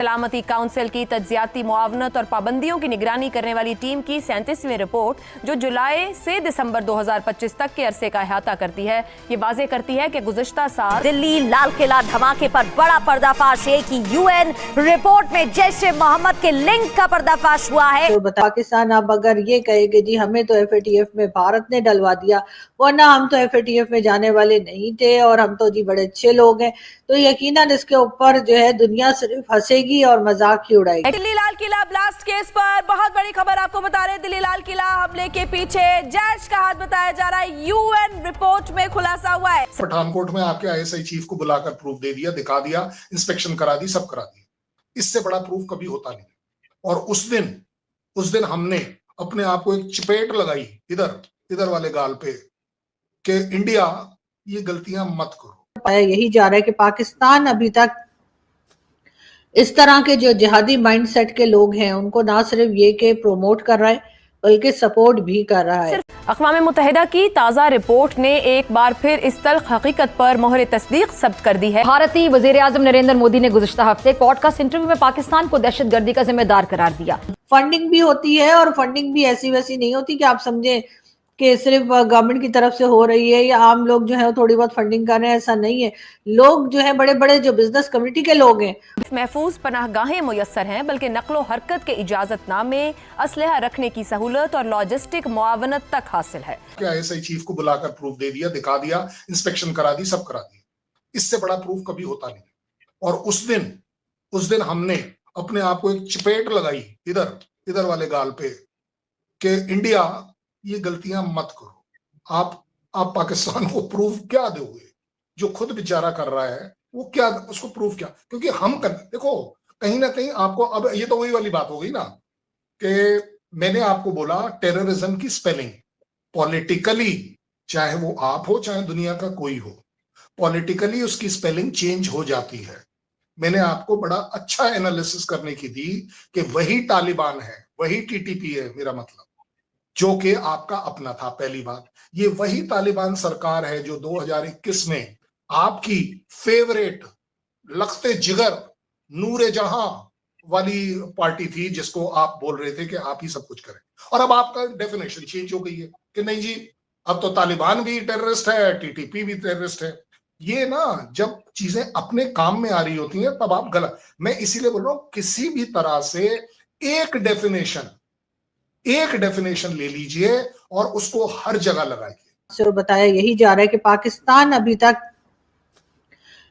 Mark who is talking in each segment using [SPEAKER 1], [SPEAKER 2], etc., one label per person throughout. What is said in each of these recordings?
[SPEAKER 1] सलामती काउंसिल की तज्जियाती मुआवनत और पाबंदियों की निगरानी करने वाली टीम की 37वीं रिपोर्ट, जो जुलाई से दिसंबर 2025 तक के अरसे का अहाता करती है, ये वाजे करती है कि गुज़श्ता साल
[SPEAKER 2] दिल्ली लाल किला धमाके पर बड़ा पर्दाफाश है कि यूएन रिपोर्ट में जैश ए मोहम्मद के लिंक का पर्दाफाश हुआ है।
[SPEAKER 3] तो पाकिस्तान अब अगर ये कहे कि जी हमें तो एफएटीएफ में भारत ने डलवा दिया, वरना हम तो एफएटीएफ में जाने वाले नहीं थे और हम तो जी बड़े अच्छे लोग हैं, तो यकीनन इसके ऊपर जो है दुनिया सिर्फ हंसेगी और मजाक ही उड़ाएगी।
[SPEAKER 1] दिल्ली लाल किला ब्लास्ट केस पर बहुत बड़ी खबर आपको बता रहे हैं। दिल्ली लाल किला हमले के पीछे जैश का हाथ बताया जा रहा है। यूएन रिपोर्ट में खुलासा हुआ है।
[SPEAKER 4] पठानकोट में आपके आईएसआई चीफ को बुलाकर प्रूफ दे दिया, दिखा दिया, इंस्पेक्शन करा दी, सब करा दी। इससे बड़ा प्रूफ कभी होता नहीं। और उस दिन हमने अपने आप को एक चपेट लगाई इधर वाले गाल पे कि इंडिया ये गलतियां मत करो।
[SPEAKER 3] पाया यही जा रहा है कि पाकिस्तान अभी तक इस तरह के जो जिहादी माइंडसेट के लोग हैं उनको ना सिर्फ ये कि प्रोमोट कर रहा है बल्कि सपोर्ट भी कर रहा है।
[SPEAKER 1] अक़वाम मुत्तहिदा की ताज़ा रिपोर्ट ने एक बार फिर इस तल्ख हकीकत पर मोहर तस्दीक सब्त कर दी है।
[SPEAKER 2] भारतीय वज़ीर आज़म नरेंद्र मोदी ने गुज़श्ता हफ्ते पॉडकास्ट इंटरव्यू में पाकिस्तान को दहशतगर्दी का जिम्मेदार करार दिया।
[SPEAKER 3] फंडिंग भी होती है और फंडिंग भी ऐसी वैसी नहीं होती कि आप समझे कि सिर्फ गवर्नमेंट की तरफ से हो रही है या आम लोग जो है थोड़ी बहुत फंडिंग कर रहे हैं, ऐसा नहीं है। लोग जो है बड़े बड़े जो बिजनेस कम्युनिटी के लोग हैं,
[SPEAKER 1] महफूज पनाहगाहें मुयस्सर हैं, बल्कि नकलो हरकत के इजाजतनामे, असलहा रखने की सहूलत और लॉजिस्टिक मुआवनत तक हासिल है।
[SPEAKER 4] आईएसआई चीफ को बुलाकर प्रूफ दे दिया, दिखा दिया, इंस्पेक्शन करा दी, सब करा दिया। इससे बड़ा प्रूफ कभी होता नहीं। और उस दिन हमने अपने आप को एक चपेट लगाई इधर वाले गाल पे कि इंडिया ये गलतियां मत करो। आप पाकिस्तान को प्रूफ क्या दोगे? जो खुद बेचारा कर रहा है वो क्या, उसको प्रूफ क्या? क्योंकि हम देखो, कहीं ना कहीं आपको अब ये तो वही वाली बात हो गई ना कि मैंने आपको बोला टेररिज्म की स्पेलिंग पॉलिटिकली, चाहे वो आप हो चाहे दुनिया का कोई हो, पॉलिटिकली उसकी स्पेलिंग चेंज हो जाती है। मैंने आपको बड़ा अच्छा एनालिसिस करने की दी कि वही तालिबान है, वही टीटीपी है, मेरा मतलब, जो कि आपका अपना था। पहली बात, ये वही तालिबान सरकार है जो 2021 में आपकी फेवरेट लख्ते जिगर नूरे जहां वाली पार्टी थी, जिसको आप बोल रहे थे कि आप ही सब कुछ करें। और अब आपका डेफिनेशन चेंज हो गई है कि नहीं जी, अब तो तालिबान भी टेररिस्ट है, टीटीपी भी टेररिस्ट है। ये ना, जब चीजें अपने काम में आ रही होती हैं तब आप गलत। मैं इसीलिए बोल रहा हूं, किसी भी तरह से एक डेफिनेशन ले लीजिए और उसको हर जगह लगाइए।
[SPEAKER 3] सिर्फ बताया यही जा रहा है कि पाकिस्तान अभी तक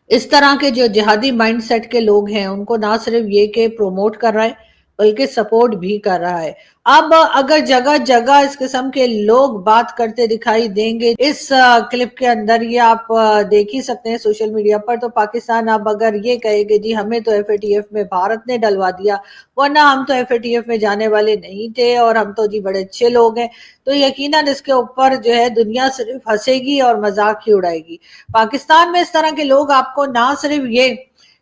[SPEAKER 3] इस तरह के जो जिहादी माइंडसेट के लोग हैं उनको ना सिर्फ ये कि प्रोमोट कर रहा है बल्कि सपोर्ट भी कर रहा है। अब अगर जगह जगह इस किस्म के लोग बात करते दिखाई देंगे, इस क्लिप के अंदर ये आप देख ही सकते हैं सोशल मीडिया पर, तो पाकिस्तान अब अगर ये कहे कि जी हमें तो एफएटीएफ में भारत ने डलवा दिया, वरना हम तो एफएटीएफ में जाने वाले नहीं थे और हम तो जी बड़े अच्छे लोग हैं, तो यकीनन इसके ऊपर जो है दुनिया सिर्फ हंसेगी और मजाक ही उड़ाएगी। पाकिस्तान में इस तरह के लोग आपको ना सिर्फ ये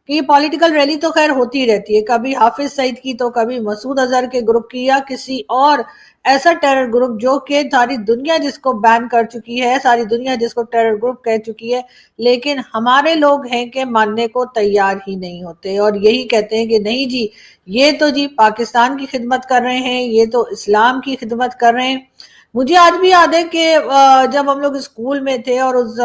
[SPEAKER 3] कि ये पॉलिटिकल रैली तो खैर होती रहती है, कभी हाफिज सईद की तो कभी मसूद अजहर के ग्रुप की या किसी और ऐसा टेरर ग्रुप जो कि सारी दुनिया जिसको बैन कर चुकी है, सारी दुनिया जिसको टेरर ग्रुप कह चुकी है, लेकिन हमारे लोग हैं कि मानने को तैयार ही नहीं होते और यही कहते हैं कि नहीं जी, ये तो जी पाकिस्तान की खिदमत कर रहे हैं, ये तो इस्लाम की खिदमत कर रहे हैं। मुझे आज भी याद है कि जब हम लोग स्कूल में थे और उस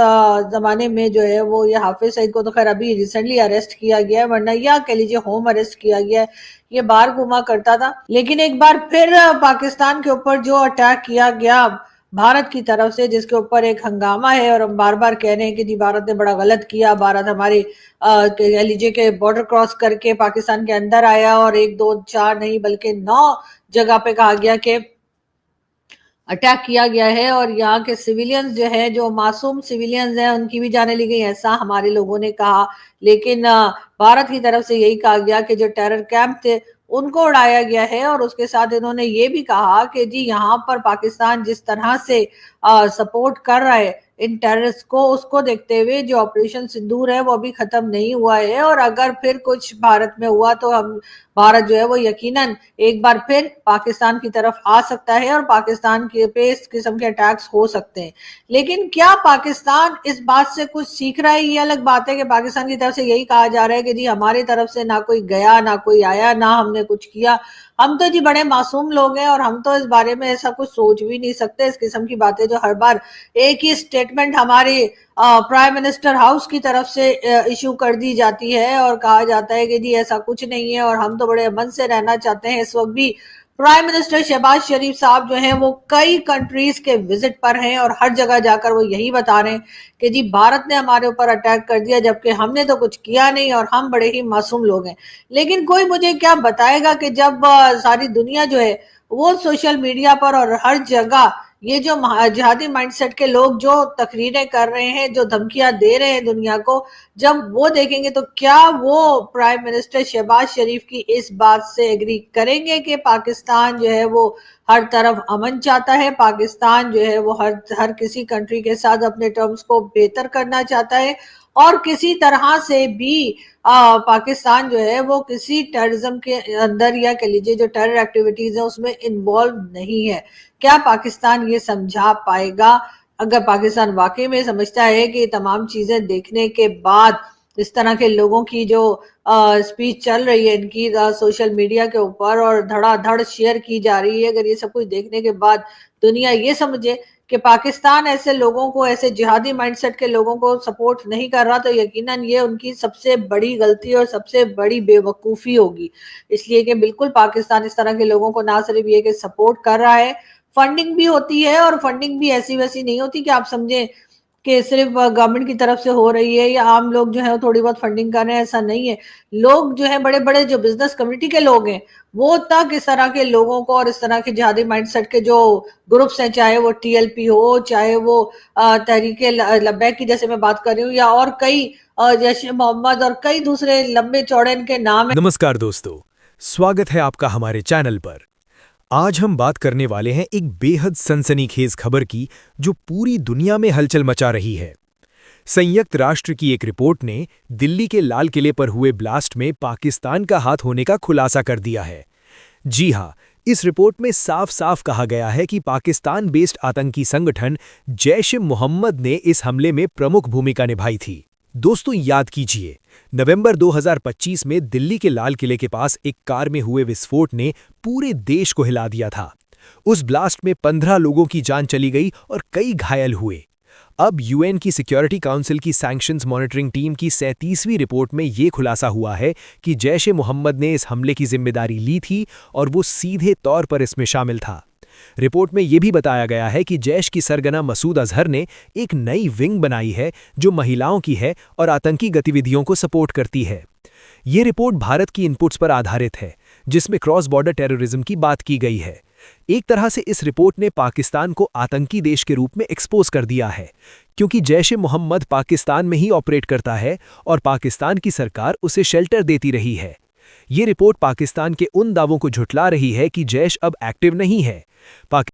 [SPEAKER 3] जमाने में जो है वो ये हाफिज सईद को तो खैर अभी रिसेंटली अरेस्ट किया गया है, वरना या कह लीजिए होम अरेस्ट किया गया है, ये बाहर घुमा करता था। लेकिन एक बार फिर पाकिस्तान के ऊपर जो अटैक किया गया भारत की तरफ से, जिसके ऊपर एक हंगामा है और हम बार बार कह रहे हैं कि जी भारत ने बड़ा गलत किया, भारत हमारी कह लीजिए कि बॉर्डर क्रॉस करके पाकिस्तान के अंदर आया और 1 2 4 नहीं बल्कि 9 जगह पे कहा गया कि अटैक किया गया है और यहाँ के सिविलियंस जो है, जो मासूम सिविलियंस हैं, उनकी भी जाने ली गई, ऐसा हमारे लोगों ने कहा। लेकिन भारत की तरफ से यही कहा गया कि जो टेरर कैंप थे उनको उड़ाया गया है और उसके साथ इन्होंने ये भी कहा कि जी यहाँ पर पाकिस्तान जिस तरह से सपोर्ट कर रहा है इन टेररिस्ट को, उसको देखते हुए जो ऑपरेशन सिंदूर है वो अभी खत्म नहीं हुआ है। और अगर फिर कुछ भारत में हुआ तो भारत जो है वो यकीनन एक बार फिर पाकिस्तान की तरफ आ सकता है और पाकिस्तान के पे इस किस्म के अटैक्स हो सकते हैं। लेकिन क्या पाकिस्तान इस बात से कुछ सीख रहा है? ये अलग बात है कि पाकिस्तान की तरफ से यही कहा जा रहा है कि जी हमारी तरफ से ना कोई गया, ना कोई आया, ना हमने कुछ किया, हम तो जी बड़े मासूम लोग हैं और हम तो इस बारे में ऐसा कुछ सोच भी नहीं सकते। इस किस्म की बातें जो हर बार एक ही स्टेटमेंट हमारे प्राइम मिनिस्टर हाउस की तरफ से इशू कर दी जाती है और कहा जाता है कि जी ऐसा कुछ नहीं है और हम तो बड़े अमन से रहना चाहते हैं। इस वक्त भी प्राइम मिनिस्टर शहबाज शरीफ साहब जो हैं वो कई कंट्रीज के विजिट पर हैं और हर जगह जाकर वो यही बता रहे हैं कि जी भारत ने हमारे ऊपर अटैक कर दिया जबकि हमने तो कुछ किया नहीं और हम बड़े ही मासूम लोग हैं। लेकिन कोई मुझे क्या बताएगा कि जब सारी दुनिया जो है वो सोशल मीडिया पर और हर जगह ये जो जिहादी माइंडसेट के लोग जो तकरीरें कर रहे हैं, जो धमकियां दे रहे हैं दुनिया को, जब वो देखेंगे तो क्या वो प्राइम मिनिस्टर शहबाज शरीफ की इस बात से एग्री करेंगे कि पाकिस्तान जो है वो हर तरफ अमन चाहता है, पाकिस्तान जो है वो हर किसी कंट्री के साथ अपने टर्म्स को बेहतर करना चाहता है और किसी तरह से भी पाकिस्तान जो है वो किसी टेररिज्म के अंदर या कह लीजिए जो टेरर एक्टिविटीज है उसमें इन्वॉल्व नहीं है? क्या पाकिस्तान ये समझा पाएगा? अगर पाकिस्तान वाकई में समझता है कि तमाम चीजें देखने के बाद इस तरह के लोगों की जो स्पीच चल रही है इनकी सोशल मीडिया के ऊपर और धड़ाधड़ शेयर की जा रही है, अगर ये सब कुछ देखने के बाद दुनिया ये समझे कि पाकिस्तान ऐसे लोगों को, ऐसे जिहादी माइंडसेट के लोगों को सपोर्ट नहीं कर रहा, तो यकीनन ये उनकी सबसे बड़ी गलती और सबसे बड़ी बेवकूफ़ी होगी। इसलिए कि बिल्कुल पाकिस्तान इस तरह के लोगों को ना सिर्फ ये कि सपोर्ट कर रहा है, फंडिंग भी होती है और फंडिंग भी ऐसी वैसी नहीं होती कि आप समझें कि सिर्फ गवर्नमेंट की तरफ से हो रही है या आम लोग जो है वो थोड़ी बहुत फंडिंग कर रहे हैं, ऐसा नहीं है। लोग जो है बड़े बड़े जो बिजनेस कम्युनिटी के लोग हैं वो तक इस तरह के लोगों को और इस तरह के जिहादी माइंडसेट के जो ग्रुप्स हैं, चाहे वो टीएलपी हो, चाहे वो तहरीके लब्बैक की जैसे मैं बात कर रही हूँ या और कई जैश ए मोहम्मद और कई दूसरे लंबे चौड़े इनके नाम है।
[SPEAKER 5] नमस्कार दोस्तों, स्वागत है आपका हमारे चैनल पर। आज हम बात करने वाले हैं एक बेहद सनसनीखेज खबर की जो पूरी दुनिया में हलचल मचा रही है। संयुक्त राष्ट्र की एक रिपोर्ट ने दिल्ली के लाल किले पर हुए ब्लास्ट में पाकिस्तान का हाथ होने का खुलासा कर दिया है। जी हां, इस रिपोर्ट में साफ साफ कहा गया है कि पाकिस्तान बेस्ड आतंकी संगठन जैश ए मोहम्मद ने इस हमले में प्रमुख भूमिका निभाई थी। दोस्तों याद कीजिए, नवंबर 2025 में दिल्ली के लाल किले के पास एक कार में हुए विस्फोट ने पूरे देश को हिला दिया था। उस ब्लास्ट में 15 लोगों की जान चली गई और कई घायल हुए। अब यूएन की सिक्योरिटी काउंसिल की सैंक्शंस मॉनिटरिंग टीम की 37वीं रिपोर्ट में ये खुलासा हुआ है कि जैश ए मोहम्मद ने इस हमले की जिम्मेदारी ली थी और वो सीधे तौर पर इसमें शामिल था। रिपोर्ट में यह भी बताया गया है कि जैश की सरगना मसूद अजहर ने एक नई विंग बनाई है जो महिलाओं की है और आतंकी गतिविधियों को सपोर्ट करती है। ये रिपोर्ट भारत की इनपुट्स पर आधारित है जिसमें क्रॉस बॉर्डर टेररिज्म की बात की गई है। एक तरह से इस रिपोर्ट ने पाकिस्तान को आतंकी देश के रूप में एक्सपोज कर दिया है क्योंकि जैश ए मोहम्मद पाकिस्तान में ही ऑपरेट करता है और पाकिस्तान की सरकार उसे शेल्टर देती रही है। ये रिपोर्ट पाकिस्तान के उन दावों को झुठला रही है कि जैश अब एक्टिव नहीं है।